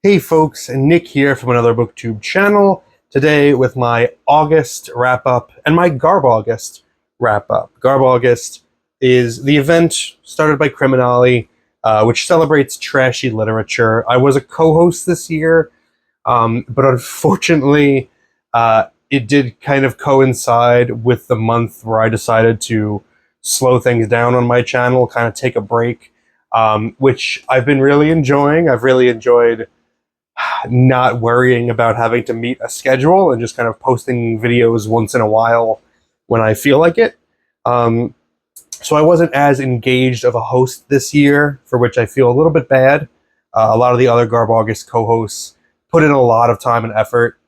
Hey folks, Nick here from Another BookTube channel. Today with my August wrap-up and my Garb August wrap-up. Garb August is the event started by Criminale, which celebrates trashy literature. I was a co-host this year, but unfortunately, it did kind of coincide with the month where I decided to slow things down on my channel, kind of take a break, which I've been really enjoying. I've really enjoyed not worrying about having to meet a schedule and just kind of posting videos once in a while when I feel like it. So I wasn't as engaged of a host this year, for which I feel a little bit bad. A lot of the other Garb August co-hosts put in a lot of time and effort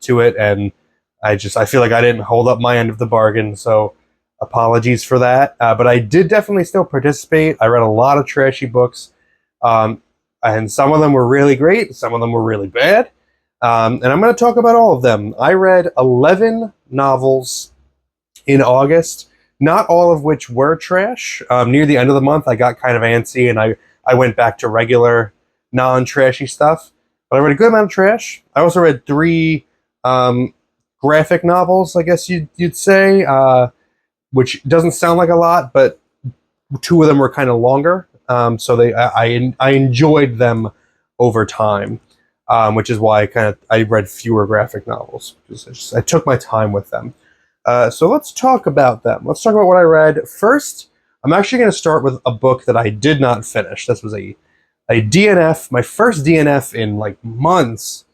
to it, and I feel like I didn't hold up my end of the bargain, so apologies for that. But I did definitely still participate. I read a lot of trashy books. And some of them were really great, some of them were really bad. And I'm going to talk about all of them. I read 11 novels in August, not all of which were trash. Near the end of the month, I got kind of antsy, and I went back to regular, non-trashy stuff. But I read a good amount of trash. I also read 3 graphic novels, I guess you'd say, which doesn't sound like a lot, but 2 of them were kind of longer. So I enjoyed them over time, which is why I read fewer graphic novels. I took my time with them. So let's talk about them. Let's talk about what I read. First, I'm actually going to start with a book that I did not finish. This was a DNF, my first DNF in like months,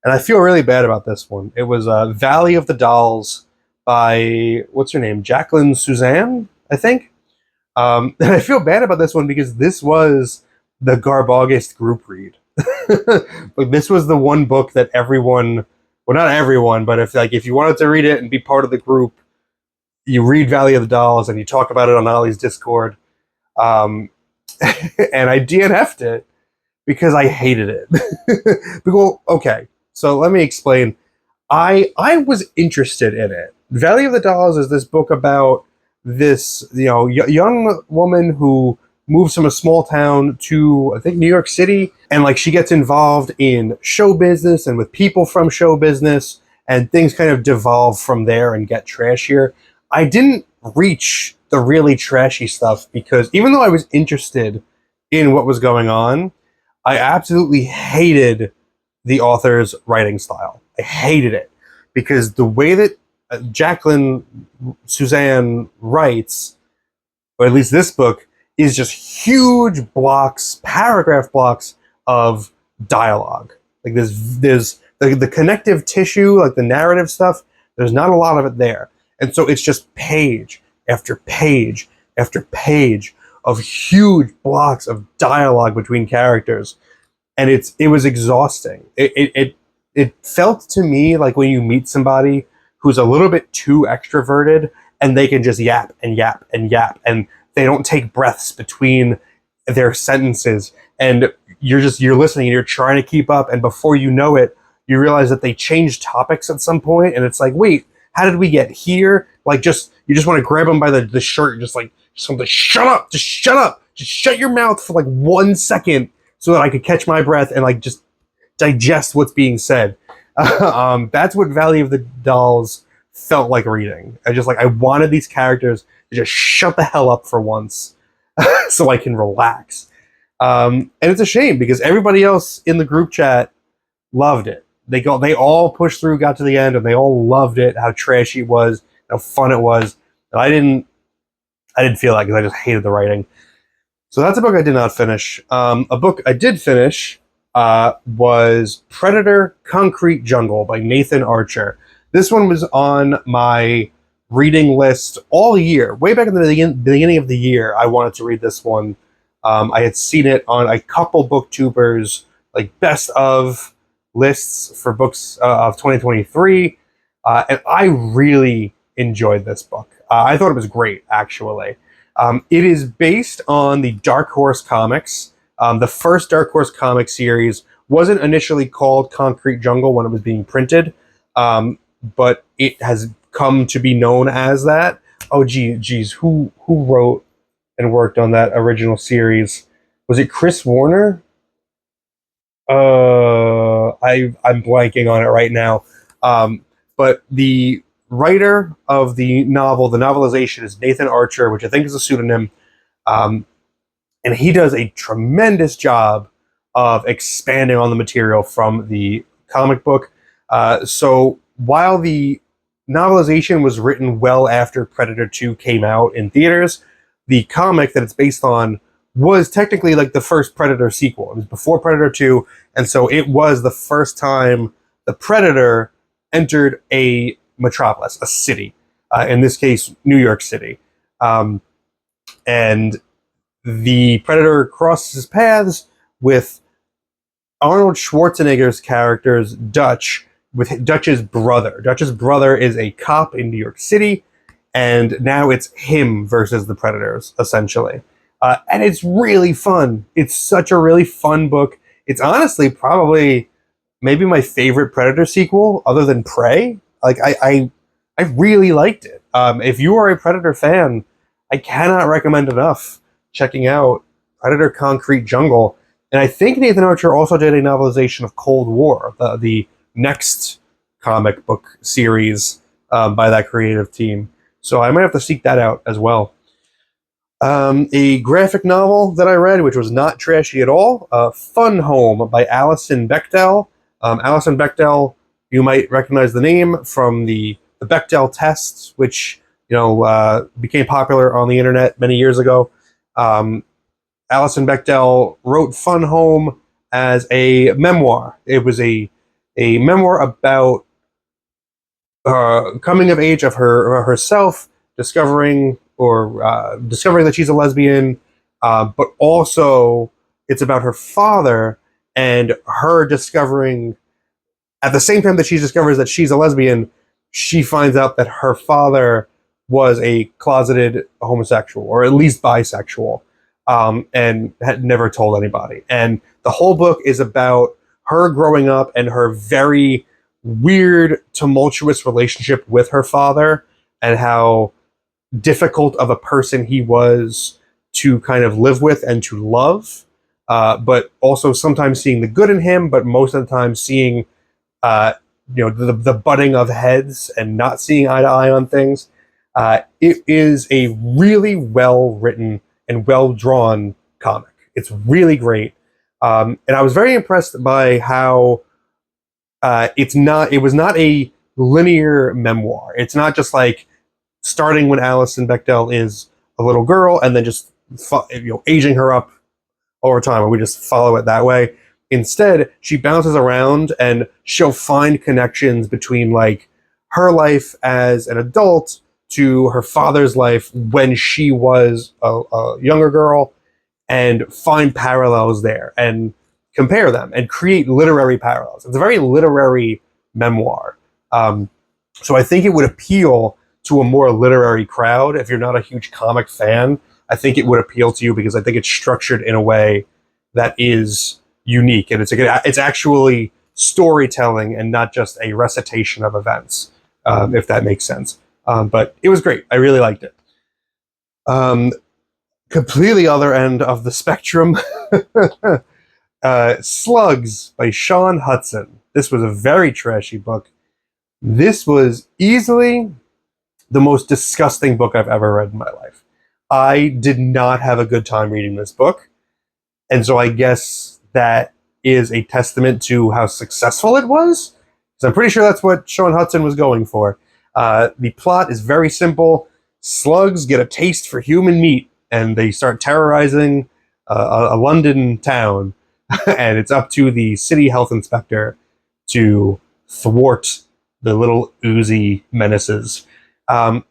and I feel really bad about this one. It was Valley of the Dolls by, what's her name? Jacqueline Suzanne, I think. And I feel bad about this one because this was the Garb August group read. Like, this was the one book that everyone, well, not everyone, but if you wanted to read it and be part of the group, you read Valley of the Dolls and you talk about it on Ollie's Discord. And I DNF'd it because I hated it. Well, okay, so let me explain. I was interested in it. Valley of the Dolls is this book about this, young woman who moves from a small town to, I think, New York City, and like she gets involved in show business and with people from show business, and things kind of devolve from there and get trashier. I didn't reach the really trashy stuff because even though I was interested in what was going on, I absolutely hated the author's writing style. I hated it because the way that Jacqueline Suzanne writes, or at least this book, is just huge blocks, paragraph blocks of dialogue. Like there's the connective tissue, like the narrative stuff, there's not a lot of it there. And so it's just page after page after page of huge blocks of dialogue between characters. And it was exhausting. It felt to me like when you meet somebody who's a little bit too extroverted and they can just yap and yap and yap and they don't take breaths between their sentences, and you're listening and you're trying to keep up, and before you know it, you realize that they changed topics at some point, and it's like, wait, how did we get here? Like, you just want to grab them by the shirt and just something, shut up, just shut your mouth for like 1 second so that I could catch my breath and like just digest what's being said. That's what Valley of the Dolls felt like reading. I wanted these characters to just shut the hell up for once so I can relax. And it's a shame because everybody else in the group chat loved it. They all pushed through, got to the end, and they all loved it, how trashy it was, how fun it was. And I didn't feel that because I just hated the writing. So that's a book I did not finish. A book I did finish was Predator Concrete Jungle by Nathan Archer. This one was on my reading list all year. Way back in the beginning of the year, I wanted to read this one. I had seen it on a couple booktubers, like best of lists for books of 2023. And I really enjoyed this book. I thought it was great, actually. It is based on the Dark Horse comics. The first Dark Horse comic series wasn't initially called Concrete Jungle when it was being printed, but it has come to be known as that. Oh, geez, who wrote and worked on that original series? Was it Chris Warner? I'm blanking on it right now. But the writer of the novel, the novelization, is Nathan Archer, which I think is a pseudonym. And he does a tremendous job of expanding on the material from the comic book. So while the novelization was written well after Predator 2 came out in theaters, the comic that it's based on was technically like the first Predator sequel. It was before Predator 2, and so it was the first time the Predator entered a metropolis, a city. In this case, New York City. And the Predator crosses paths with Arnold Schwarzenegger's character's Dutch, with Dutch's brother. Dutch's brother is a cop in New York City, and now it's him versus the Predators, essentially. And it's really fun. It's such a really fun book. It's honestly probably maybe my favorite Predator sequel, other than Prey. Like, I really liked it. If you are a Predator fan, I cannot recommend enough checking out Predator Concrete Jungle. And I think Nathan Archer also did a novelization of Cold War, the next comic book series by that creative team. So I might have to seek that out as well. A graphic novel that I read, which was not trashy at all, Fun Home by Alison Bechdel. Alison Bechdel, you might recognize the name from the Bechdel test, which became popular on the internet many years ago. Alison Bechdel wrote Fun Home as a memoir. It was a memoir about coming of age of herself, discovering that she's a lesbian, but also it's about her father and her discovering, at the same time that she discovers that she's a lesbian, she finds out that her father was a closeted homosexual, or at least bisexual, and had never told anybody. And the whole book is about her growing up and her very weird, tumultuous relationship with her father, and how difficult of a person he was to kind of live with and to love, but also sometimes seeing the good in him, but most of the time seeing the butting of heads and not seeing eye to eye on things. It is a really well written and well drawn comic. It's really great, and I was very impressed by how it was not a linear memoir. It's not just like starting when Alison Bechdel is a little girl and then just aging her up over time, and we just follow it that way. Instead, she bounces around and she'll find connections between like her life as an adult to her father's life when she was a younger girl, and find parallels there and compare them and create literary parallels. It's a very literary memoir. So I think it would appeal to a more literary crowd. If you're not a huge comic fan, I think it would appeal to you because I think it's structured in a way that is unique, and it's actually storytelling and not just a recitation of events, if that makes sense. But it was great. I really liked it. Completely other end of the spectrum, Slugs by Shaun Hutson. This was a very trashy book. This was easily the most disgusting book I've ever read in my life. I did not have a good time reading this book, and so I guess that is a testament to how successful it was, because I'm pretty sure that's what Shaun Hutson was going for. The plot is very simple. Slugs get a taste for human meat, and they start terrorizing a London town, and it's up to the city health inspector to thwart the little oozy menaces.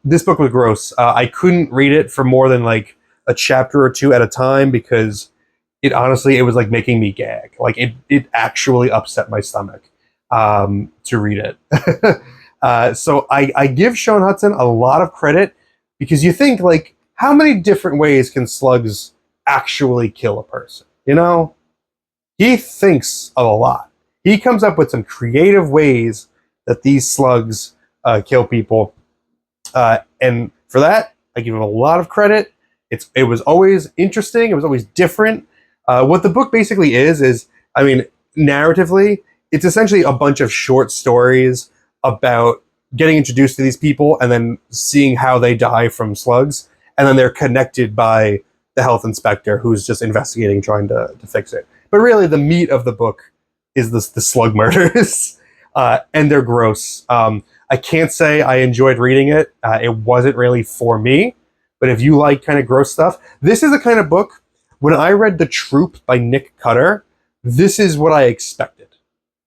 This book was gross. I couldn't read it for more than like a chapter or two at a time because it was like making me gag. Like it actually upset my stomach to read it. So I give Shaun Hutson a lot of credit, because you think, like, how many different ways can slugs actually kill a person? He thinks of a lot. He comes up with some creative ways that these slugs kill people. And for that, I give him a lot of credit. It was always interesting. It was always different. What the book basically is, narratively, it's essentially a bunch of short stories about getting introduced to these people and then seeing how they die from slugs, and then they're connected by the health inspector who's just investigating, trying to fix it. But really, the meat of the book is the slug murders, and they're gross. I can't say I enjoyed reading it. It wasn't really for me, but if you like kind of gross stuff, this is the kind of book, when I read The Troop by Nick Cutter, this is what I expected.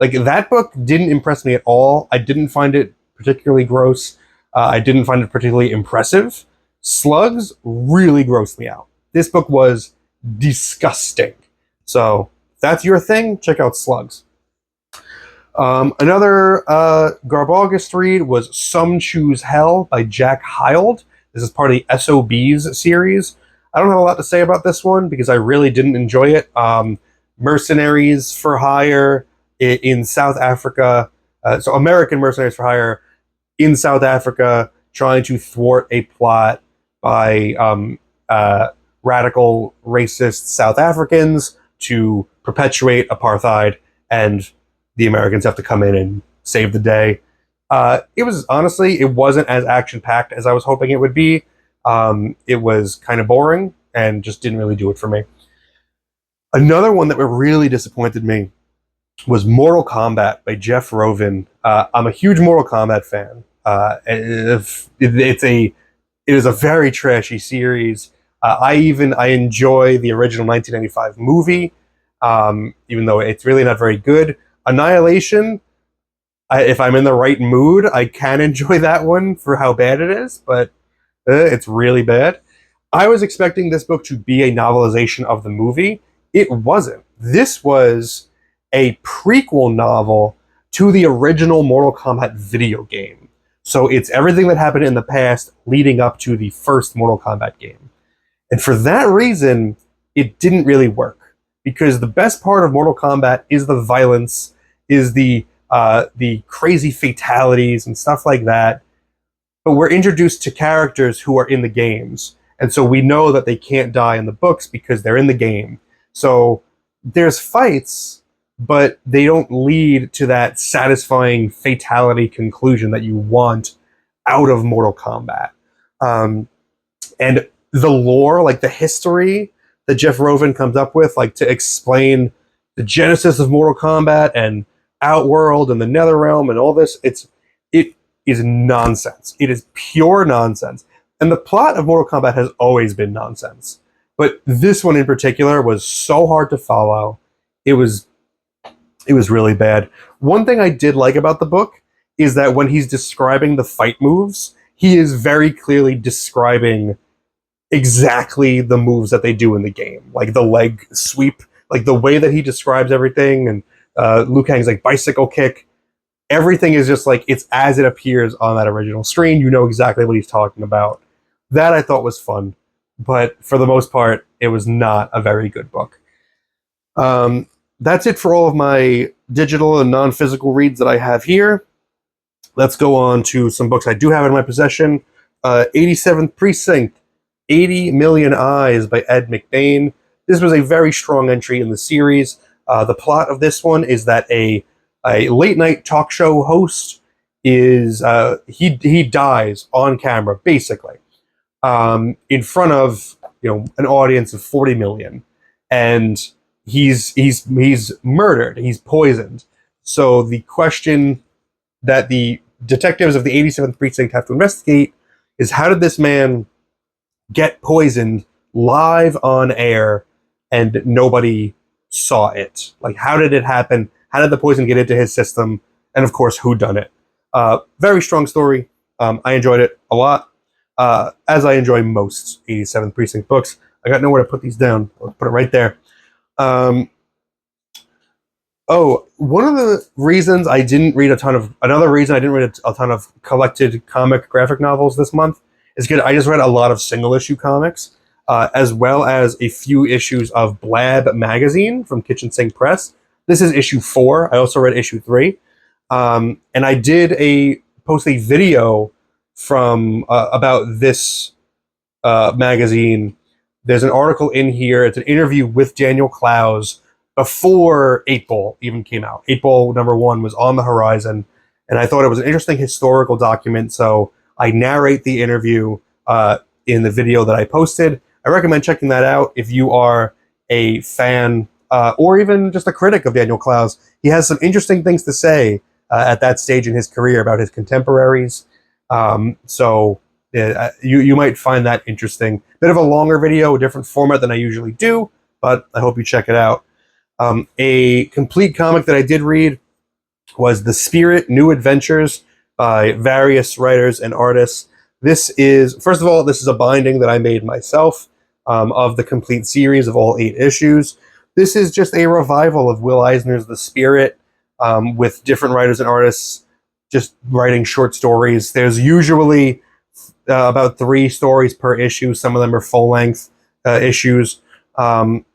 Like, that book didn't impress me at all. I didn't find it particularly gross. I didn't find it particularly impressive. Slugs really grossed me out. This book was disgusting. So, if that's your thing, check out Slugs. Another Garbalgust read was Some Choose Hell by Jack Hild. This is part of the SOBs series. I don't have a lot to say about this one because I really didn't enjoy it. Mercenaries for hire in South Africa. So American mercenaries for hire in South Africa, trying to thwart a plot by radical racist South Africans to perpetuate apartheid, and the Americans have to come in and save the day. It was, honestly, it wasn't as action-packed as I was hoping it would be. It was kind of boring and just didn't really do it for me. Another one that really disappointed me was Mortal Kombat by Jeff Rovin. I'm a huge Mortal Kombat fan. It is a very trashy series. I enjoy the original 1995 movie, even though it's really not very good. Annihilation, if I'm in the right mood, I can enjoy that one for how bad it is, but it's really bad. I was expecting this book to be a novelization of the movie. It wasn't. This was a prequel novel to the original Mortal Kombat video game. So it's everything that happened in the past leading up to the first Mortal Kombat game. And for that reason, it didn't really work. Because the best part of Mortal Kombat is the violence, is the crazy fatalities and stuff like that. But we're introduced to characters who are in the games. And so we know that they can't die in the books because they're in the game. So there's fights, but they don't lead to that satisfying fatality conclusion that you want out of Mortal Kombat. And the lore, like the history that Jeff Rovin comes up with, like to explain the genesis of Mortal Kombat and Outworld and the Netherrealm and all this, it is nonsense. It is pure nonsense. And the plot of Mortal Kombat has always been nonsense. But this one in particular was so hard to follow. It was really bad. One thing I did like about the book is that when he's describing the fight moves, he is very clearly describing exactly the moves that they do in the game. Like the leg sweep, like the way that he describes everything, and Liu Kang's like bicycle kick. Everything is just like, it's as it appears on that original screen. You know exactly what he's talking about. That I thought was fun. But for the most part, it was not a very good book. That's it for all of my digital and non-physical reads that I have here. Let's go on to some books I do have in my possession. 87th Precinct, 80 Million Eyes by Ed McBain. This was a very strong entry in the series. The plot of this one is that a late-night talk show host is... he dies on camera, basically. In front of an audience of 40 million, and he's murdered. He's poisoned. So the question that the detectives of the 87th Precinct have to investigate is, how did this man get poisoned live on air and nobody saw it? Like, how did it happen? How did the poison get into his system? And of course, who done it? Very strong story. I enjoyed it a lot. As I enjoy most 87th Precinct books. I got nowhere to put these down. I'll put it right there. One of the reasons I didn't read a ton of collected comic graphic novels this month is because I just read a lot of single issue comics, as well as a few issues of Blab magazine from Kitchen Sink Press. This is issue 4. I also read issue 3. And I did post a video from about this magazine. There's an article in here. It's an interview with Daniel Clowes before 8 Ball even came out. 8 Ball #1 was on the horizon, and I thought it was an interesting historical document, so I narrate the interview in the video that I posted. I recommend checking that out if you are a fan or even just a critic of Daniel Clowes. He has some interesting things to say at that stage in his career about his contemporaries. So you might find that interesting. Bit of a longer video, a different format than I usually do, but I hope you check it out. A complete comic that I did read was The Spirit: New Adventures by various writers and artists. This is, first of all, this is a binding that I made myself of the complete series of all 8 issues. This is just a revival of Will Eisner's The Spirit with different writers and artists just writing short stories. There's usually about 3 stories per issue. Some of them are full-length issues.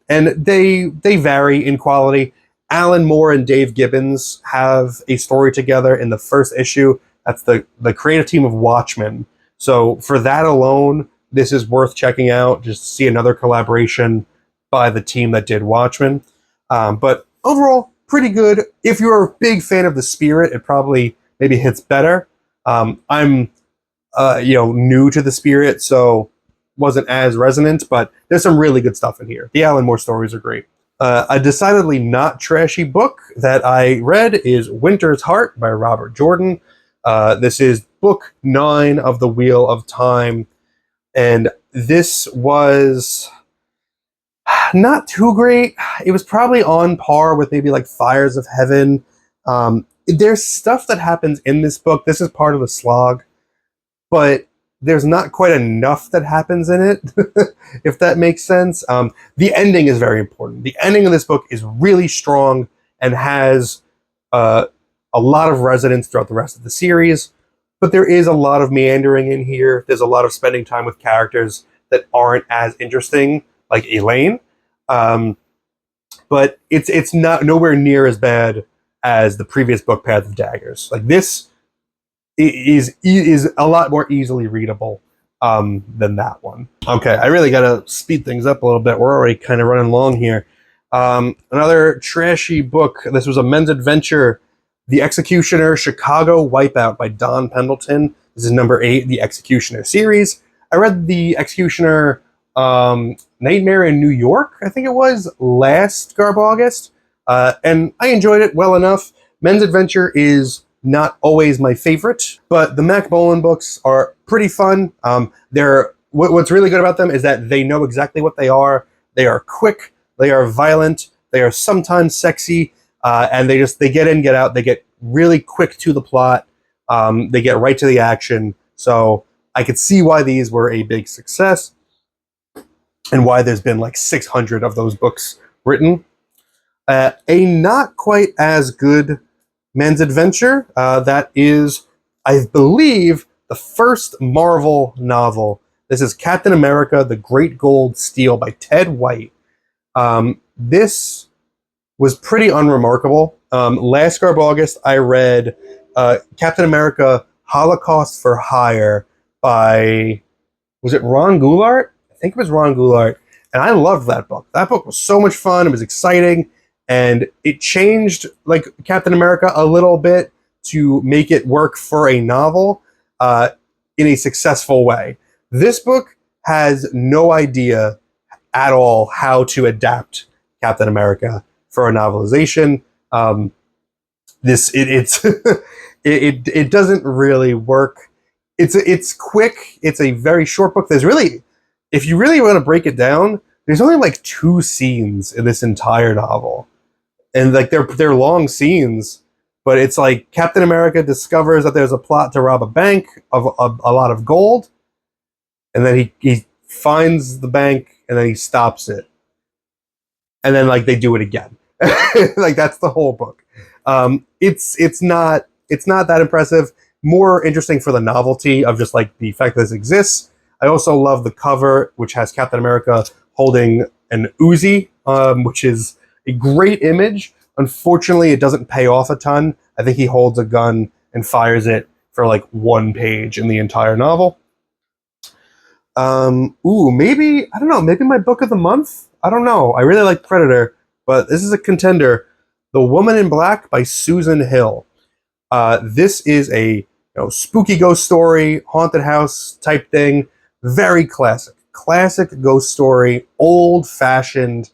And they vary in quality. Alan Moore and Dave Gibbons have a story together in the first issue. That's the creative team of Watchmen. So for that alone, this is worth checking out, just to see another collaboration by the team that did Watchmen. But overall, pretty good. If you're a big fan of The Spirit, it probably maybe hits better. I'm new to The Spirit, so wasn't as resonant, but there's some really good stuff in here. The Alan Moore stories are great. A decidedly not trashy book that I read is Winter's Heart by Robert Jordan. This is book 9 of the Wheel of Time, and this was not too great. It was probably on par with maybe like Fires of Heaven. There's stuff that happens in this book. This is part of the slog, but there's not quite enough that happens in it, if that makes sense. The ending is very important. The ending of this book is really strong and has a lot of resonance throughout the rest of the series, but there is a lot of meandering in here. There's a lot of spending time with characters that aren't as interesting, like Elaine. But it's not nowhere near as bad as the previous book, Path of Daggers. Like, this is a lot more easily readable than that one. Okay, I really gotta speed things up a little bit. We're already kind of running long here. Another trashy book. This was a men's adventure, The Executioner: Chicago Wipeout by Don Pendleton. This is number 8, the Executioner series. I read The Executioner Nightmare in New York, I think it was, last August, and I enjoyed it well enough. Men's Adventure is not always my favorite, but the Mac Bolan books are pretty fun. What's really good about them is that they know exactly what they are. They are quick, they are violent, they are sometimes sexy, and they get in, get out. They get really quick to the plot. They get right to the action. So I could see why these were a big success and why there's been like 600 of those books written. A not quite as good men's adventure, that is, I believe, the first Marvel novel. This is Captain America: The Great Gold Steel by Ted White. This was pretty unremarkable. Last August, I read Captain America: Holocaust for Hire by, was it Ron Goulart? I think it was Ron Goulart. And I loved that book. That book was so much fun. It was exciting. And it changed, like, Captain America a little bit to make it work for a novel in a successful way. This book has no idea at all how to adapt Captain America for a novelization. It doesn't really work. It's quick. It's a very short book. There's really, if you really want to break it down, there's only like 2 scenes in this entire novel. And like they're long scenes, but it's like Captain America discovers that there's a plot to rob a bank of a lot of gold, and then he finds the bank and then he stops it, and then like they do it again. Like, that's the whole book. It's not that impressive. More interesting for the novelty of just like the fact that this exists. I also love the cover, which has Captain America holding an Uzi, which is a great image. Unfortunately, it doesn't pay off a ton. I think he holds a gun and fires it for like 1 page in the entire novel. Maybe, I don't know, maybe my book of the month? I don't know. I really like Predator. but this is a contender. The Woman in Black by Susan Hill. This is a spooky ghost story, haunted house type thing. Very classic. Classic ghost story, old-fashioned.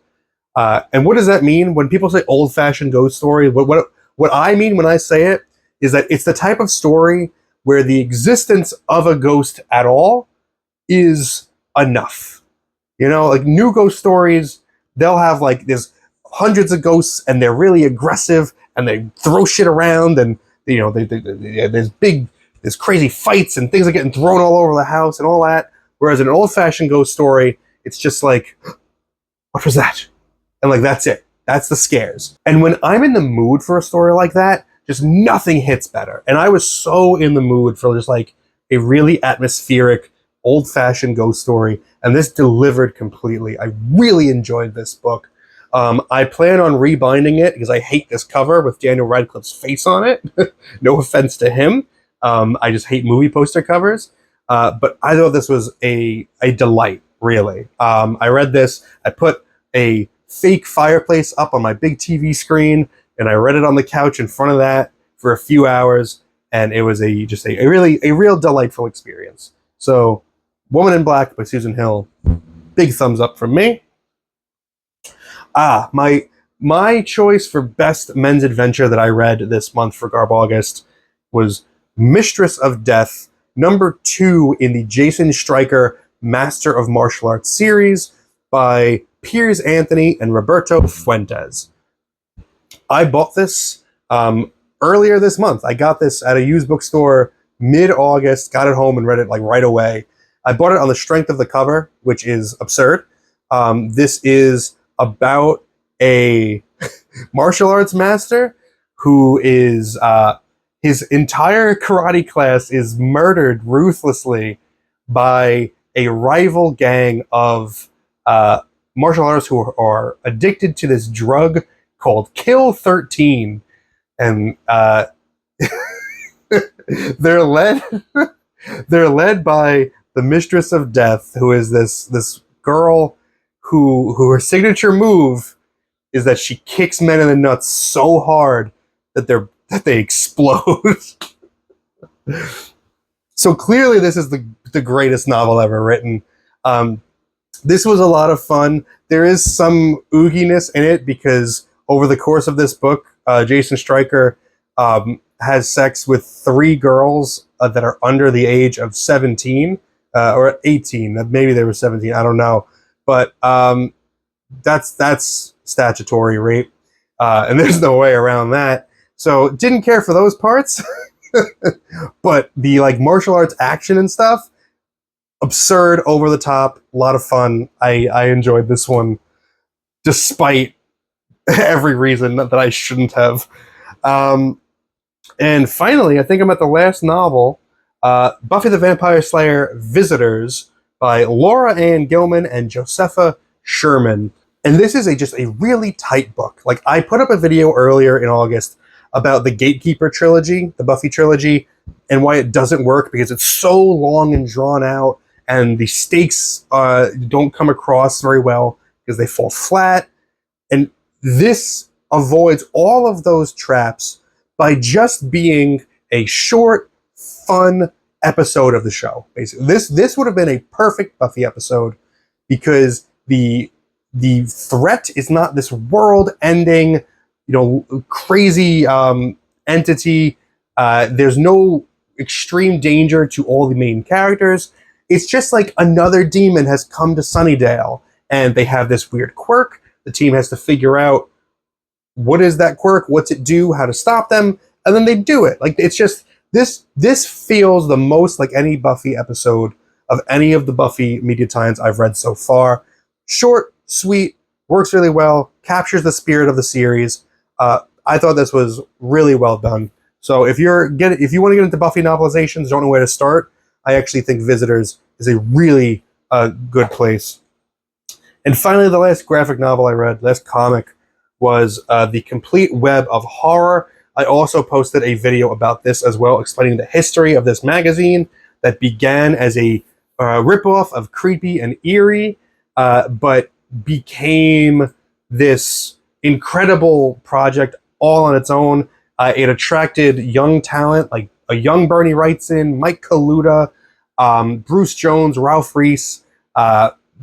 And what does that mean? When people say old-fashioned ghost story, what I mean when I say it is that it's the type of story where the existence of a ghost at all is enough. Like new ghost stories, they'll have like there's hundreds of ghosts and they're really aggressive and they throw shit around and there's crazy fights and things are getting thrown all over the house and all that. Whereas in an old-fashioned ghost story, it's just like, what was that? And like, that's it. That's the scares. And when I'm in the mood for a story like that, just nothing hits better. And I was so in the mood for just like a really atmospheric, old-fashioned ghost story. And this delivered completely. I really enjoyed this book. I plan on rebinding it because I hate this cover with Daniel Radcliffe's face on it. No offense to him. I just hate movie poster covers. But I thought this was a delight, really. I read this. I put a fake fireplace up on my big TV screen, and I read it on the couch in front of that for a few hours, and it was a real delightful experience. So, Woman in Black by Susan Hill, big thumbs up from me. My choice for best men's adventure that I read this month for Garb August was Mistress of Death, number 2 in the Jason Stryker Master of Martial Arts series by Piers Anthony and Roberto Fuentes. I bought this earlier this month. I got this at a used bookstore mid-August, got it home and read it like right away. I bought it on the strength of the cover, which is absurd. This is about a martial arts master who is his entire karate class is murdered ruthlessly by a rival gang of martial artists who are addicted to this drug called Kill 13, and they're led by the Mistress of Death, who is this girl who her signature move is that she kicks men in the nuts so hard that they explode. So clearly this is the greatest novel ever written. This was a lot of fun. There is some ooginess in it because over the course of this book, Jason Stryker has sex with 3 girls that are under the age of 17 or 18. Maybe they were 17. I don't know. But that's statutory rape. And there's no way around that. So didn't care for those parts. But the like martial arts action and stuff, absurd, over the top, a lot of fun. I enjoyed this one despite every reason that I shouldn't have. And finally, I think I'm at the last novel, Buffy the Vampire Slayer Visitors by Laura Ann Gilman and Josepha Sherman. And this is just a really tight book. Like, I put up a video earlier in August about the Gatekeeper trilogy, the Buffy trilogy, and why it doesn't work because it's so long and drawn out, and the stakes don't come across very well because they fall flat. And this avoids all of those traps by just being a short, fun episode of the show. Basically, this would have been a perfect Buffy episode because the threat is not this world-ending, crazy entity. There's no extreme danger to all the main characters. It's just like another demon has come to Sunnydale, and they have this weird quirk. The team has to figure out what is that quirk, what's it do, how to stop them, and then they do it. Like, it's just this feels the most like any Buffy episode of any of the Buffy media tie-ins I've read so far. Short, sweet, works really well, captures the spirit of the series. I thought this was really well done. So if you want to get into Buffy novelizations, don't know where to start, I actually think Visitors is a really good place. And finally, the last graphic novel I read, last comic, was The Complete Web of Horror. I also posted a video about this as well, explaining the history of this magazine that began as a ripoff of Creepy and Eerie, but became this incredible project all on its own. It attracted young talent like a young Bernie Wrightson, Mike Kaluta, Bruce Jones, Ralph Reese,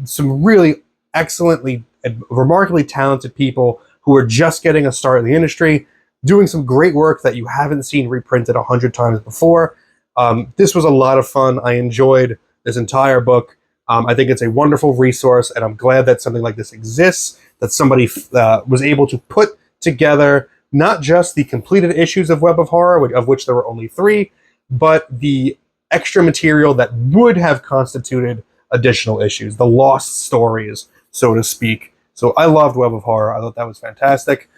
some really excellently, remarkably talented people who are just getting a start in the industry, doing some great work that you haven't seen reprinted 100 times before. This was a lot of fun. I enjoyed this entire book. I think it's a wonderful resource, and I'm glad that something like this exists, that somebody was able to put together not just the completed issues of Web of Horror, of which there were only 3, but the extra material that would have constituted additional issues, the lost stories, so to speak. So I loved Web of Horror. I thought that was fantastic.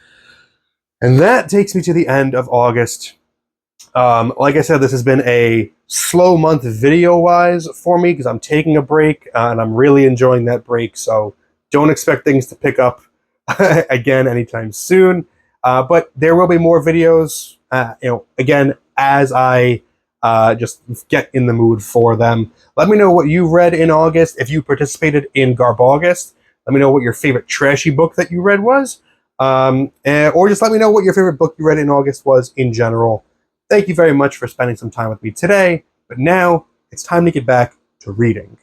And that takes me to the end of August. Like I said, this has been a slow month video-wise for me because I'm taking a break, and I'm really enjoying that break, so don't expect things to pick up again anytime soon. But there will be more videos, again, as I just get in the mood for them. Let me know what you read in August, if you participated in Garb August. Let me know what your favorite trashy book that you read was. Or just let me know what your favorite book you read in August was in general. Thank you very much for spending some time with me today, but now it's time to get back to reading.